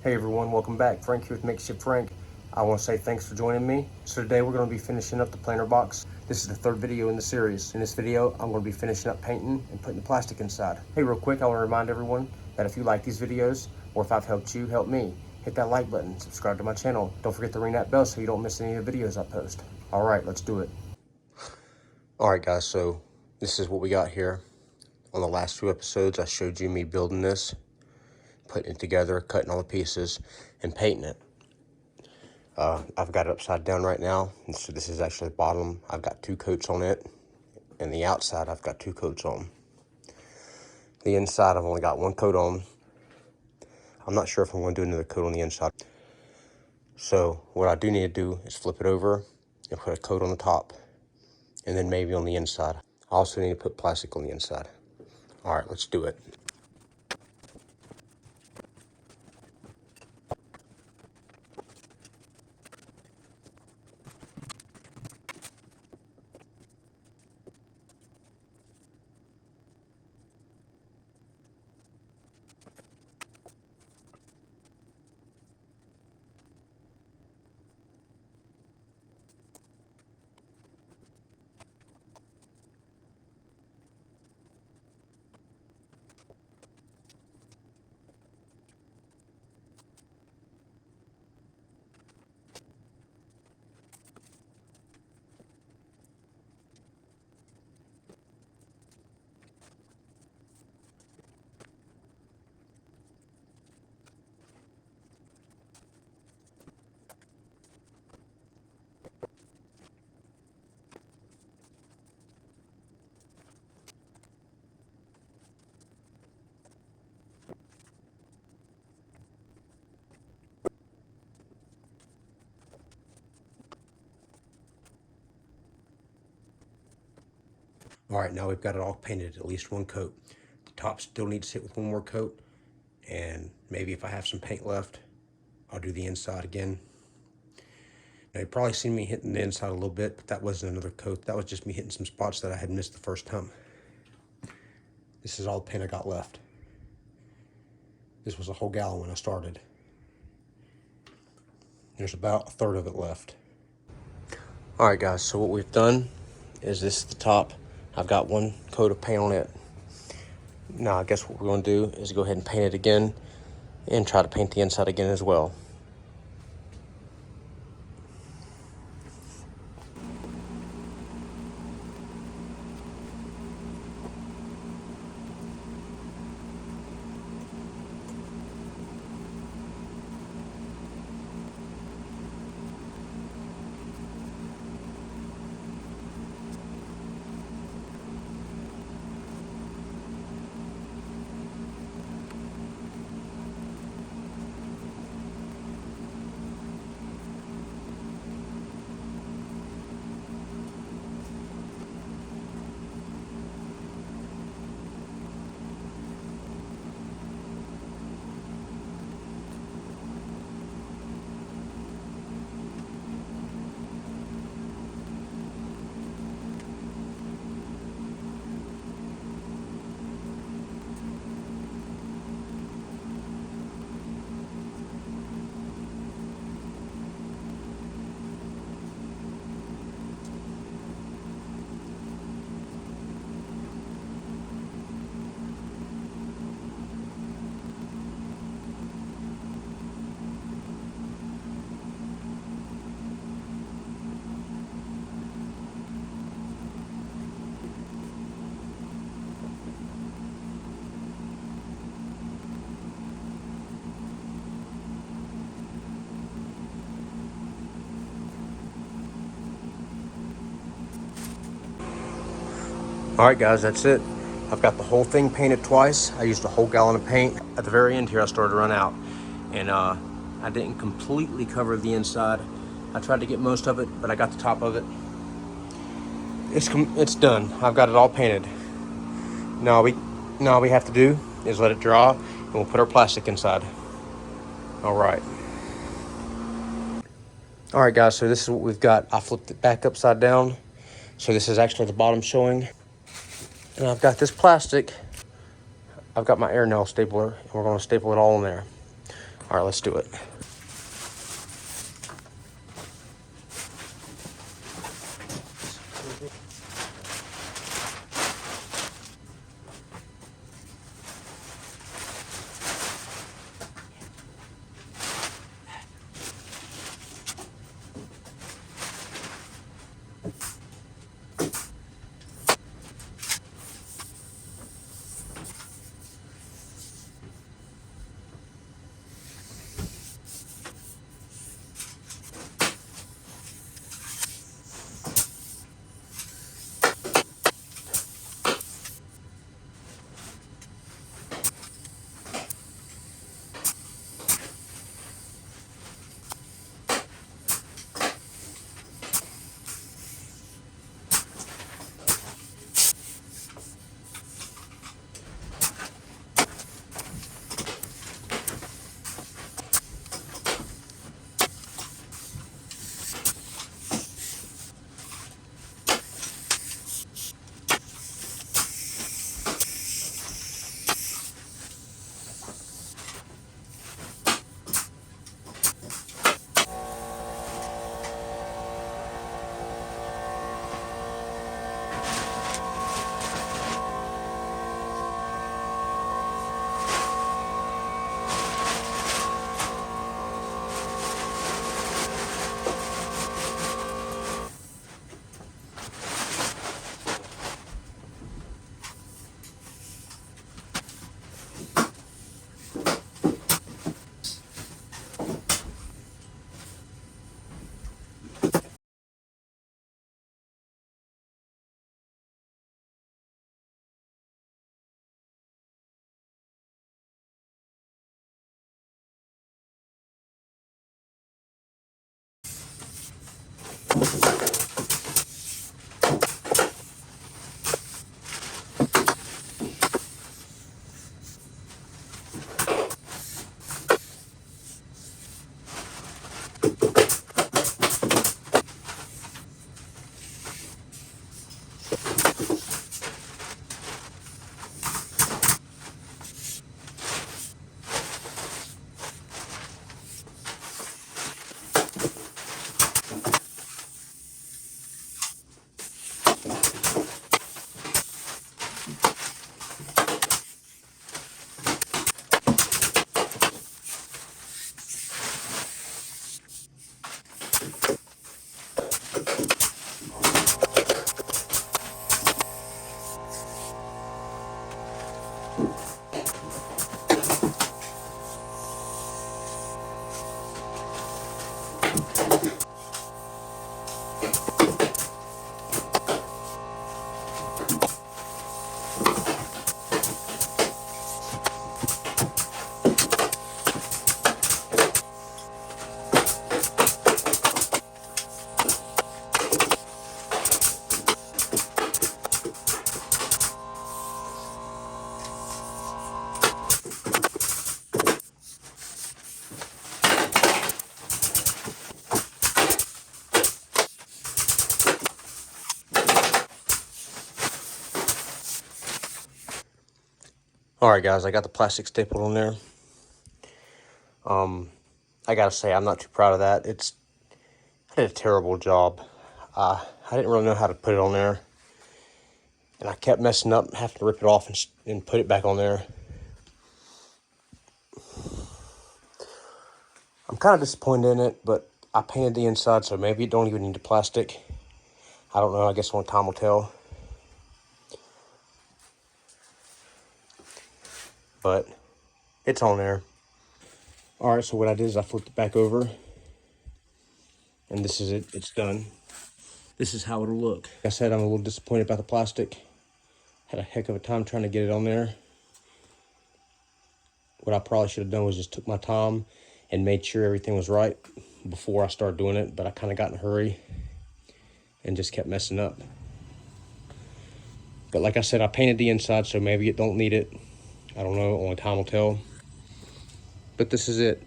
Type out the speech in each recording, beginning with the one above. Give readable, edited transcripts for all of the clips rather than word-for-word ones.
Hey everyone, welcome back. Frank here with Makeshift Frank. I want to say thanks for joining me. So today we're going to be finishing up the planter box. This is the third video in the series. In this video, I'm going to be finishing up painting and putting the plastic inside. Hey, real quick, I want to remind everyone that if you like these videos, or if I've helped you, help me, hit that like button, subscribe to my channel. Don't forget to ring that bell so you don't miss any of the videos I post. All right, let's do it. All right, guys, so this is what we got here. On the last two episodes, I showed you me building this, putting it together, cutting all the pieces, and painting it. I've got it upside down right now, and so this is actually the bottom. I've got two coats on it, and the outside I've got two coats on. The inside I've only got one coat on. I'm not sure if I'm going to do another coat on the inside. So what I do need to do is flip it over and put a coat on the top, and then maybe on the inside. I also need to put plastic on the inside. All right, let's do it. All right, now we've got it all painted, at least one coat. The top still needs to sit with one more coat, and maybe if I have some paint left, I'll do the inside again. Now, you've probably seen me hitting the inside a little bit, but that wasn't another coat. That was just me hitting some spots that I had missed the first time. This is all the paint I got left. This was a whole gallon when I started. There's about a third of it left. All right, guys, so what we've done is this is the top. I've got one coat of paint on it. Now, I guess what we're going to do is go ahead and paint it again and try to paint the inside again as well. All right, guys, that's it. I've got the whole thing painted twice. I used a whole gallon of paint. At the very end here, I started to run out, and I didn't completely cover the inside. I tried to get most of it, but I got the top of it. It's done. I've got it all painted. Now all we have to do is let it dry, and we'll put our plastic inside. All right. All right, guys, so this is what we've got. I flipped it back upside down. So this is actually the bottom showing. And I've got this plastic. I've got my air nail stapler, and we're gonna staple it all in there. All right, let's do it. All right, guys, I got the plastic stapled on there. I gotta say, I'm not too proud of that. I did a terrible job. I didn't really know how to put it on there, and I kept messing up, having to rip it off and put it back on there. I'm kind of disappointed in it, but I painted the inside, so maybe it don't even need the plastic. I don't know. I guess only time will tell. But it's on there. All right, so what I did is I flipped it back over, and this is it. It's done. This is how it'll look. Like I said, I'm a little disappointed about the plastic. Had a heck of a time trying to get it on there. What I probably should have done was just took my time and made sure everything was right before I started doing it, but I kind of got in a hurry and just kept messing up. But like I said, I painted the inside, so maybe it don't need it. I don't know, only time will tell. But this is it.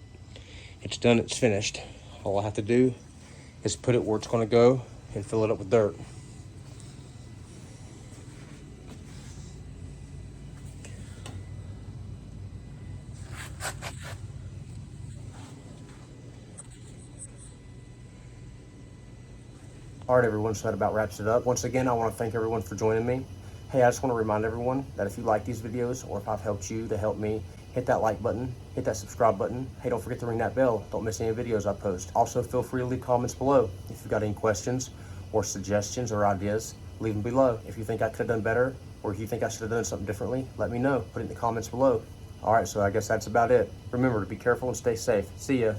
It's done, it's finished. All I have to do is put it where it's gonna go and fill it up with dirt. All right, everyone, so that about wraps it up. Once again, I want to thank everyone for joining me. Hey, I just want to remind everyone that if you like these videos or if I've helped you to help me, hit that like button, hit that subscribe button. Hey, don't forget to ring that bell. Don't miss any videos I post. Also, feel free to leave comments below. If you've got any questions or suggestions or ideas, leave them below. If you think I could have done better or if you think I should have done something differently, let me know. Put it in the comments below. All right, so I guess that's about it. Remember to be careful and stay safe. See ya.